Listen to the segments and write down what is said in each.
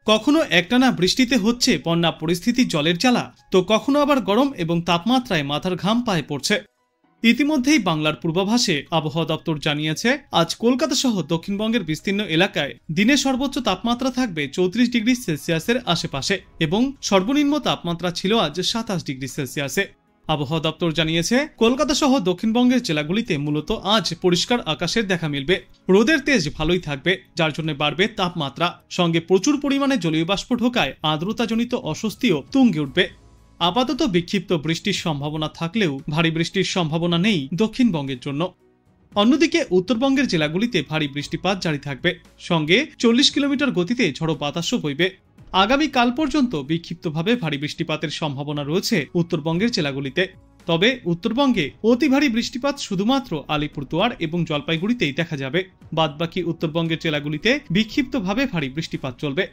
কখনো একটানা বৃষ্টিতে হচ্ছে বন্যা পরিস্থিতি জলের জ্বালা, তো কখনো আবার গরম এবং তাপমাত্রায় মাথার ঘাম পায়ে পড়ছে। ইতিমধ্যেই বাংলার পূর্বাভাসে আবহাওয়া দপ্তর জানিয়েছে, আজ কলকাতা সহ দক্ষিণবঙ্গের বিস্তীর্ণ এলাকায় দিনে সর্বোচ্চ তাপমাত্রা থাকবে 34 ডিগ্রি সেলসিয়াসের আশেপাশে এবং সর্বনিম্ন তাপমাত্রা ছিল আজ 27 ডিগ্রি সেলসিয়াসে। আবহাওয়া দপ্তর জানিয়েছে, কলকাতা সহ দক্ষিণবঙ্গের জেলাগুলিতে মূলত আজ পরিষ্কার আকাশের দেখা মিলবে। রোদের তেজ ভালোই থাকবে, যার জন্য বাড়বে তাপমাত্রা। সঙ্গে প্রচুর পরিমাণে জলীয় বাষ্প ঢোকায় আর্দ্রতাজনিত অস্বস্তিও তুঙ্গে উঠবে। আপাতত বিক্ষিপ্ত বৃষ্টির সম্ভাবনা থাকলেও ভারী বৃষ্টির সম্ভাবনা নেই দক্ষিণবঙ্গের জন্য। অন্যদিকে উত্তরবঙ্গের জেলাগুলিতে ভারী বৃষ্টিপাত জারি থাকবে, সঙ্গে 40 কিলোমিটার গতিতে ঝড়ো বাতাসও বইবে। আগামীকাল পর্যন্ত বিক্ষিপ্তভাবে ভারী বৃষ্টিপাতের সম্ভাবনা রয়েছে উত্তরবঙ্গের জেলাগুলিতে। তবে উত্তরবঙ্গে অতি ভারী বৃষ্টিপাত শুধুমাত্র আলিপুরদুয়ার এবং জলপাইগুড়িতেই দেখা যাবে। বাদবাকি উত্তরবঙ্গের জেলাগুলিতে বিক্ষিপ্তভাবে ভারী বৃষ্টিপাত চলবে।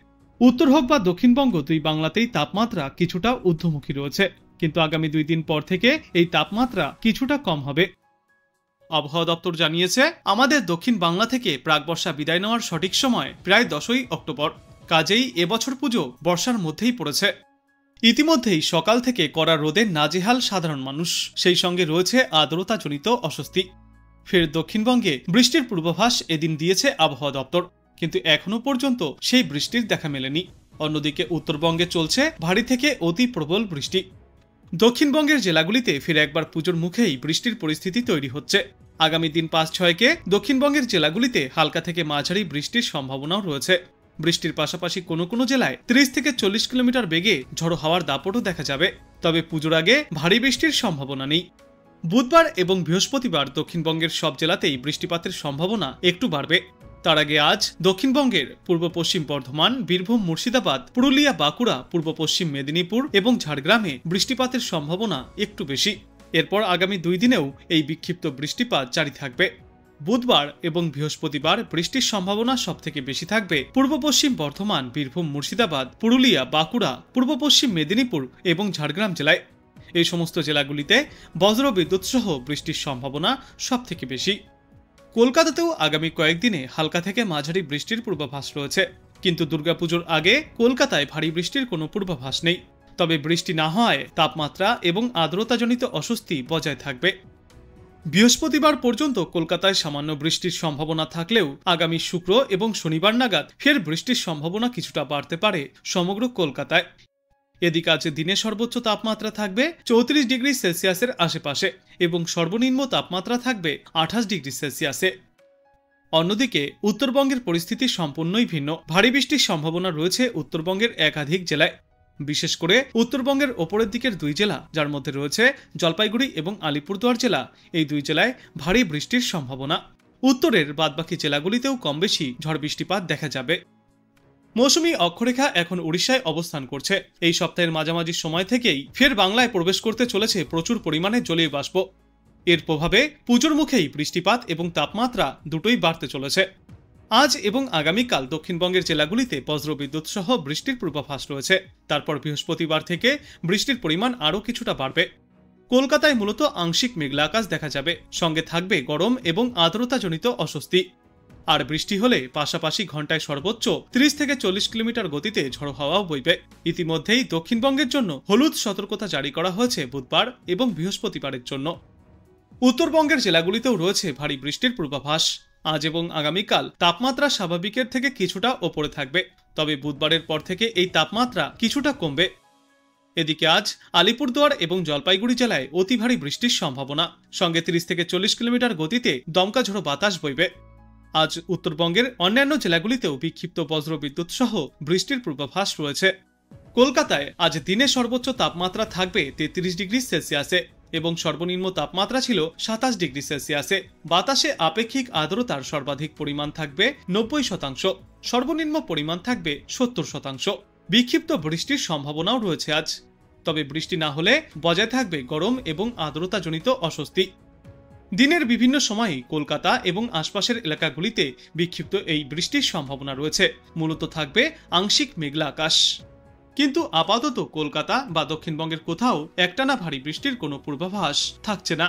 উত্তর হোক বা দক্ষিণবঙ্গ, দুই বাংলাতেই তাপমাত্রা কিছুটা ঊর্ধ্বমুখী রয়েছে, কিন্তু আগামী 2 দিন পর থেকে এই তাপমাত্রা কিছুটা কম হবে। আবহাওয়া দপ্তর জানিয়েছে, আমাদের দক্ষিণ বাংলা থেকে প্রাকবর্ষা বিদায় নেওয়ার সঠিক সময় প্রায় 10ই অক্টোবর। কাজেই এবছর পুজো বর্ষার মধ্যেই পড়েছে। ইতিমধ্যেই সকাল থেকে কড়া রোদে নাজেহাল সাধারণ মানুষ, সেই সঙ্গে রয়েছে আর্দ্রতাজনিত অস্বস্তি। ফের দক্ষিণবঙ্গে বৃষ্টির পূর্বাভাস এদিন দিয়েছে আবহাওয়া দপ্তর, কিন্তু এখনো পর্যন্ত সেই বৃষ্টির দেখা মেলেনি। অন্যদিকে উত্তরবঙ্গে চলছে ভারী থেকে অতি প্রবল বৃষ্টি। দক্ষিণবঙ্গের জেলাগুলিতে ফিরে একবার পুজোর মুখেই বৃষ্টির পরিস্থিতি তৈরি হচ্ছে। আগামী দিন 5-6কে দক্ষিণবঙ্গের জেলাগুলিতে হালকা থেকে মাঝারি বৃষ্টির সম্ভাবনাও রয়েছে। বৃষ্টির পাশাপাশি কোনো কোনো জেলায় 30 থেকে 40 কিলোমিটার বেগে ঝড়ো হাওয়ার দাপটও দেখা যাবে। তবে পুজোর আগে ভারী বৃষ্টির সম্ভাবনা নেই। বুধবার এবং বৃহস্পতিবার দক্ষিণবঙ্গের সব জেলাতেই বৃষ্টিপাতের সম্ভাবনা একটু বাড়বে। তার আগে আজ দক্ষিণবঙ্গের পূর্ব পশ্চিম বর্ধমান, বীরভূম, মুর্শিদাবাদ, পুরুলিয়া, বাঁকুড়া, পূর্ব পশ্চিম মেদিনীপুর এবং ঝাড়গ্রামে বৃষ্টিপাতের সম্ভাবনা একটু বেশি। এরপর আগামী 2 দিনেও এই বিক্ষিপ্ত বৃষ্টিপাত জারি থাকবে। বুধবার এবং বৃহস্পতিবার বৃষ্টির সম্ভাবনা সবথেকে বেশি থাকবে পূর্ব পশ্চিম বর্ধমান, বীরভূম, মুর্শিদাবাদ, পুরুলিয়া, বাঁকুড়া, পূর্ব পশ্চিম মেদিনীপুর এবং ঝাড়গ্রাম জেলায়। এই সমস্ত জেলাগুলিতে বজ্র বিদ্যুৎ সহ বৃষ্টির সম্ভাবনা সবথেকে বেশি। কলকাতাতেও আগামী কয়েকদিনে হালকা থেকে মাঝারি বৃষ্টির পূর্বাভাস রয়েছে, কিন্তু দুর্গাপুজোর আগে কলকাতায় ভারী বৃষ্টির কোনো পূর্বাভাস নেই। তবে বৃষ্টি না হওয়ায় তাপমাত্রা এবং আর্দ্রতাজনিত অস্বস্তি বজায় থাকবে। বৃহস্পতিবার পর্যন্ত কলকাতায় সামান্য বৃষ্টির সম্ভাবনা থাকলেও আগামী শুক্র এবং শনিবার নাগাদ ফের বৃষ্টির সম্ভাবনা কিছুটা বাড়তে পারে সমগ্র কলকাতায়। এদিকে আজ দিনে সর্বোচ্চ তাপমাত্রা থাকবে 34 ডিগ্রি সেলসিয়াসের আশেপাশে এবং সর্বনিম্ন তাপমাত্রা থাকবে 28 ডিগ্রি সেলসিয়াসে। অন্যদিকে উত্তরবঙ্গের পরিস্থিতি সম্পূর্ণই ভিন্ন। ভারী বৃষ্টির সম্ভাবনা রয়েছে উত্তরবঙ্গের একাধিক জেলায়, বিশেষ করে উত্তরবঙ্গের ওপরের দিকের 2 জেলা, যার মধ্যে রয়েছে জলপাইগুড়ি এবং আলিপুরদুয়ার জেলা। এই 2 জেলায় ভারী বৃষ্টির সম্ভাবনা। উত্তরের বাদবাকি জেলাগুলিতেও কম বেশি ঝড় বৃষ্টিপাত দেখা যাবে। মৌসুমী অক্ষরেখা এখন উড়িষ্যায় অবস্থান করছে। এই সপ্তাহের মাঝামাঝি সময় থেকেই ফের বাংলায় প্রবেশ করতে চলেছে প্রচুর পরিমাণে জলীয় বাষ্প। এর প্রভাবে পুজোর মুখেই বৃষ্টিপাত এবং তাপমাত্রা দুটোই বাড়তে চলেছে। আজ এবং আগামীকাল দক্ষিণবঙ্গের জেলাগুলিতে বজ্রবিদ্যুৎ সহ বৃষ্টির পূর্বাভাস রয়েছে। তারপর বৃহস্পতিবার থেকে বৃষ্টির পরিমাণ আরও কিছুটা বাড়বে। কলকাতায় মূলত আংশিক মেঘলা আকাশ দেখা যাবে, সঙ্গে থাকবে গরম এবং আর্দ্রতাজনিত অস্বস্তি। আর বৃষ্টি হলে পাশাপাশি ঘন্টায় সর্বোচ্চ 30 থেকে 40 কিলোমিটার গতিতে ঝড়ো হাওয়াও বইবে। ইতিমধ্যেই দক্ষিণবঙ্গের জন্য হলুদ সতর্কতা জারি করা হয়েছে বুধবার এবং বৃহস্পতিবারের জন্য। উত্তরবঙ্গের জেলাগুলিতেও রয়েছে ভারী বৃষ্টির পূর্বাভাস। আজ এবং আগামীকাল তাপমাত্রা স্বাভাবিকের থেকে কিছুটা ওপরে থাকবে, তবে বুধবারের পর থেকে এই তাপমাত্রা কিছুটা কমবে। এদিকে আজ আলিপুরদুয়ার এবং জলপাইগুড়ি জেলায় অতি ভারী বৃষ্টির সম্ভাবনা, সঙ্গে 30 থেকে 40 কিলোমিটার গতিতে দমকা ঝোড়ো বাতাস বইবে। আজ উত্তরবঙ্গের অন্যান্য জেলাগুলিতেও বিক্ষিপ্ত বজ্র বিদ্যুৎ সহ বৃষ্টির পূর্বাভাস রয়েছে। কলকাতায় আজ দিনে সর্বোচ্চ তাপমাত্রা থাকবে 33 ডিগ্রি সেলসিয়াসে এবং সর্বনিম্ন তাপমাত্রা ছিল 27 ডিগ্রি সেলসিয়াসে। বাতাসে আপেক্ষিক আর্দ্রতার সর্বাধিক পরিমাণ থাকবে 90%, সর্বনিম্ন পরিমাণ থাকবে 70%। বিক্ষিপ্ত বৃষ্টির সম্ভাবনাও রয়েছে আজ, তবে বৃষ্টি না হলে বজায় থাকবে গরম এবং আর্দ্রতাজনিত অস্বস্তি। দিনের বিভিন্ন সময়ে কলকাতা এবং আশপাশের এলাকাগুলিতে বিক্ষিপ্ত এই বৃষ্টির সম্ভাবনা রয়েছে। মূলত থাকবে আংশিক মেঘলা আকাশ, কিন্তু আপাতত কলকাতা বা দক্ষিণবঙ্গের কোথাও একটানা ভারী বৃষ্টির কোনো পূর্বাভাস থাকছে না।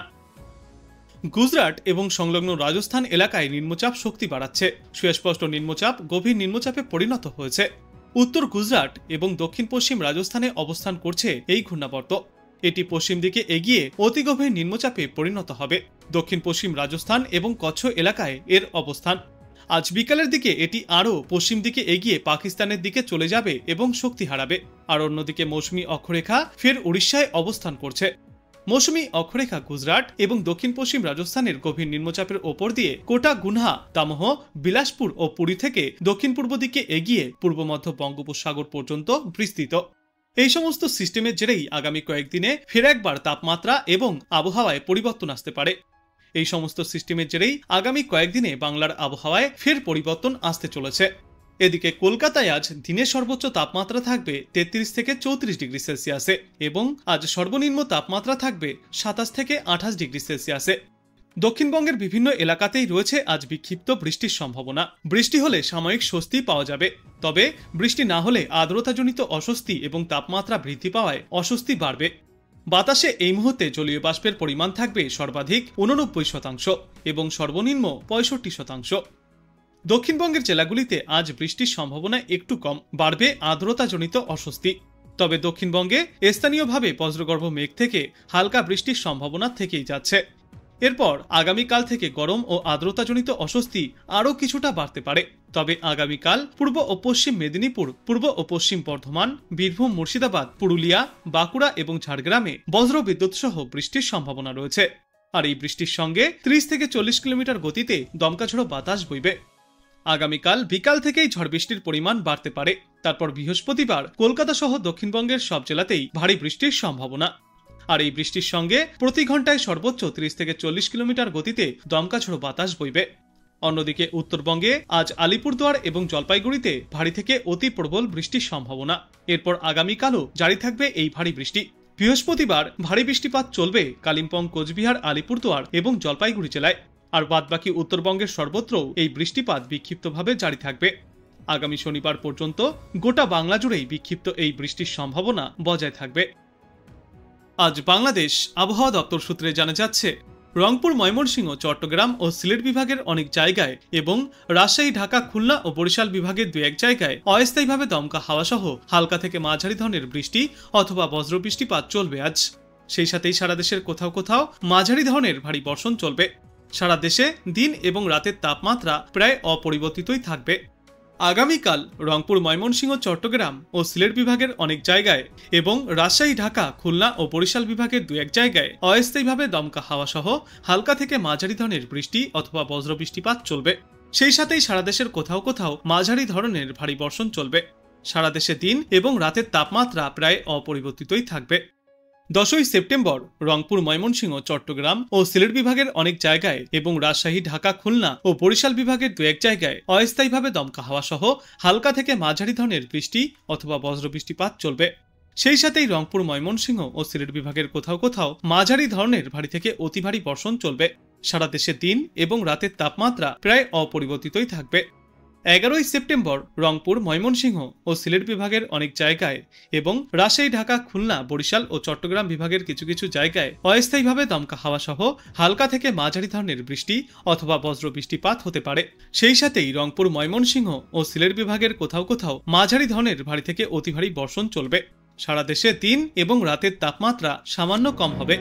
গুজরাট এবং সংলগ্ন রাজস্থান এলাকায় নিম্নচাপ শক্তি বাড়াচ্ছে। সুস্পষ্ট নিম্নচাপ গভীর নিম্নচাপে পরিণত হয়েছে। উত্তর গুজরাট এবং দক্ষিণ পশ্চিম রাজস্থানে অবস্থান করছে এই ঘূর্ণাবর্ত। এটি পশ্চিম দিকে এগিয়ে অতি গভীর নিম্নচাপে পরিণত হবে। দক্ষিণ পশ্চিম রাজস্থান এবং কচ্ছ এলাকায় এর অবস্থান। আজ বিকালের দিকে এটি আরও পশ্চিম দিকে এগিয়ে পাকিস্তানের দিকে চলে যাবে এবং শক্তি হারাবে। আর অন্যদিকে মৌসুমী অক্ষরেখা ফের উড়িষ্যায় অবস্থান করছে। মৌসুমী অক্ষরেখা গুজরাট এবং দক্ষিণ পশ্চিম রাজস্থানের গভীর নিম্নচাপের ওপর দিয়ে কোটা, গুনহা, দামোহ, বিলাসপুর ও পুরী থেকে দক্ষিণ পূর্ব দিকে এগিয়ে পূর্ব মধ্য বঙ্গোপসাগর পর্যন্ত বিস্তৃত। এই সমস্ত সিস্টেমের জেরেই আগামী কয়েকদিনে ফের একবার তাপমাত্রা এবং আবহাওয়ায় পরিবর্তন আসতে পারে। এই সমস্ত সিস্টেমের জেরেই আগামী কয়েকদিনে বাংলার আবহাওয়ায় ফের পরিবর্তন আসতে চলেছে। এদিকে কলকাতায় আজ দিনের সর্বোচ্চ তাপমাত্রা থাকবে 33 থেকে 34 ডিগ্রি সেলসিয়াসে এবং আজ সর্বনিম্ন তাপমাত্রা থাকবে 27 থেকে 28 ডিগ্রি সেলসিয়াসে। দক্ষিণবঙ্গের বিভিন্ন এলাকাতেই রয়েছে আজ বিক্ষিপ্ত বৃষ্টির সম্ভাবনা। বৃষ্টি হলে সাময়িক স্বস্তি পাওয়া যাবে, তবে বৃষ্টি না হলে আর্দ্রতাজনিত অস্বস্তি এবং তাপমাত্রা বৃদ্ধি পাওয়ায় অস্বস্তি বাড়বে। বাতাসে এই মুহূর্তে জলীয় বাষ্পের পরিমাণ থাকবে সর্বাধিক 89% এবং সর্বনিম্ন 65%। দক্ষিণবঙ্গের জেলাগুলিতে আজ বৃষ্টির সম্ভাবনা একটু কম, বাড়বে আর্দ্রতাজনিত অস্বস্তি। তবে দক্ষিণবঙ্গে স্থানীয়ভাবে বজ্রগর্ভ মেঘ থেকে হালকা বৃষ্টির সম্ভাবনা থেকেই যাচ্ছে। এরপর আগামীকাল থেকে গরম ও আর্দ্রতাজনিত অস্বস্তি আরও কিছুটা বাড়তে পারে। তবে আগামীকাল পূর্ব ও পশ্চিম মেদিনীপুর, পূর্ব ও পশ্চিম বর্ধমান, বীরভূম, মুর্শিদাবাদ, পুরুলিয়া, বাঁকুড়া এবং ঝাড়গ্রামে বজ্রবিদ্যুৎ সহ বৃষ্টির সম্ভাবনা রয়েছে। আর এই বৃষ্টির সঙ্গে 30 থেকে 40 কিলোমিটার গতিতে দমকাঝড়ো বাতাস বইবে। আগামীকাল বিকাল থেকেই ঝড় বৃষ্টির পরিমাণ বাড়তে পারে। তারপর বৃহস্পতিবার কলকাতা সহ দক্ষিণবঙ্গের সব জেলাতেই ভারী বৃষ্টির সম্ভাবনা। আর এই বৃষ্টির সঙ্গে প্রতি ঘন্টায় সর্বোচ্চ 30 থেকে 40 কিলোমিটার গতিতে দমকাঝড়ো বাতাস বইবে। অন্যদিকে উত্তরবঙ্গে আজ আলিপুরদুয়ার এবং জলপাইগুড়িতে ভারী থেকে অতি প্রবল বৃষ্টির সম্ভাবনা। এরপর আগামীকালও জারি থাকবে এই ভারী বৃষ্টি। বৃহস্পতিবার ভারী বৃষ্টিপাত চলবে কালিম্পং, কোচবিহার, আলিপুরদুয়ার এবং জলপাইগুড়ি জেলায়। আর বাদবাকি উত্তরবঙ্গের সর্বত্র এই বৃষ্টিপাত বিক্ষিপ্তভাবে জারি থাকবে। আগামী শনিবার পর্যন্ত গোটা বাংলা জুড়েই বিক্ষিপ্ত এই বৃষ্টির সম্ভাবনা বজায় থাকবে। আজ বাংলাদেশ আবহাওয়া দপ্তর সূত্রে জানা যাচ্ছে, রংপুর, ময়মনসিংহ, চট্টগ্রাম ও সিলেট বিভাগের অনেক জায়গায় এবং রাজশাহী, ঢাকা, খুলনা ও বরিশাল বিভাগের 2-1 জায়গায় অস্থায়ীভাবে দমকা হাওয়া সহ হালকা থেকে মাঝারি ধরনের বৃষ্টি অথবা বজ্রবৃষ্টিপাত চলবে আজ। সেই সাথেই সারা দেশের কোথাও কোথাও মাঝারি ধরনের ভারী বর্ষণ চলবে। সারা দেশে দিন এবং রাতের তাপমাত্রা প্রায় অপরিবর্তিতই থাকবে। আগামীকাল রংপুর, ময়মনসিংহ, চট্টগ্রাম ও সিলেট বিভাগের অনেক জায়গায় এবং রাজশাহী, ঢাকা, খুলনা ও বরিশাল বিভাগের 2-1 জায়গায় অস্থায়ীভাবে দমকা হাওয়া সহ হালকা থেকে মাঝারি ধরনের বৃষ্টি অথবা বজ্রবৃষ্টিপাত চলবে। সেই সাথেই সারা দেশের কোথাও কোথাও মাঝারি ধরনের ভারী বর্ষণ চলবে। সারা দেশে দিন এবং রাতের তাপমাত্রা প্রায় অপরিবর্তিতই থাকবে। 10ই সেপ্টেম্বর রংপুর, ময়মনসিংহ, চট্টগ্রাম ও সিলেট বিভাগের অনেক জায়গায় এবং রাজশাহী, ঢাকা, খুলনা ও বরিশাল বিভাগের 2-1 জায়গায় অস্থায়ীভাবে দমকা হাওয়া সহ হালকা থেকে মাঝারি ধরনের বৃষ্টি অথবা বজ্রবৃষ্টিপাত চলবে। সেই সাথেই রংপুর, ময়মনসিংহ ও সিলেট বিভাগের কোথাও কোথাও মাঝারি ধরনের ভারী থেকে অতি ভারী বর্ষণ চলবে। সারা দেশে দিন এবং রাতের তাপমাত্রা প্রায় অপরিবর্তিতই থাকবে। 11ই সেপ্টেম্বর রংপুর, ময়মনসিংহ ও সিলেট বিভাগের অনেক জায়গায় এবং রাজশাহী, ঢাকা, খুলনা, বরিশাল ও চট্টগ্রাম বিভাগের কিছু কিছু জায়গায় অস্থায়ীভাবে দমকা হাওয়া সহ হালকা থেকে মাঝারি ধরনের বৃষ্টি অথবা বজ্রবৃষ্টিপাত হতে পারে। সেই সাথেই রংপুর, ময়মনসিংহ ও সিলেট বিভাগের কোথাও কোথাও মাঝারি ধরনের ভারী থেকে অতি ভারী বর্ষণ চলবে। সারা দেশে দিন এবং রাতের তাপমাত্রা সামান্য কম হবে।